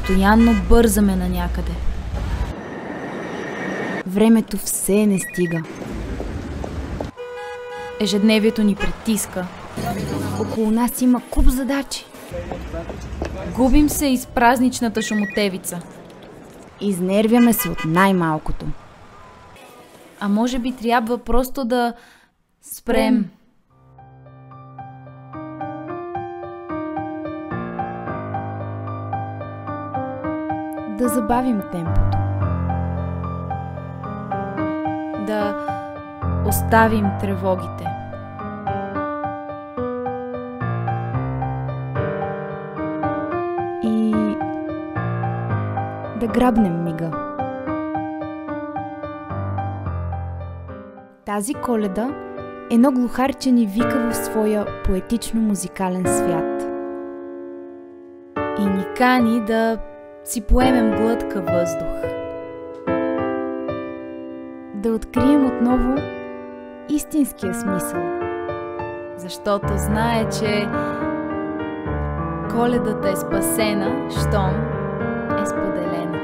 постоянно бързаме на някъде. Времето все не стига. Ежедневието ни притиска. Около нас има куп задачи. Губим се из празничната шумотевица. Изнервяме се от най-малкото. А може би трябва просто да спрем. Да забавим темпото. Да оставим тревогите. И да грабнем мига. Тази Коледа едно глухарче ни вика в своя поетично-музикален свят. И ни кани да си поемем глътка въздух. Да открием отново истинския смисъл. Защото знае, че Коледата е спасена, щом е споделена.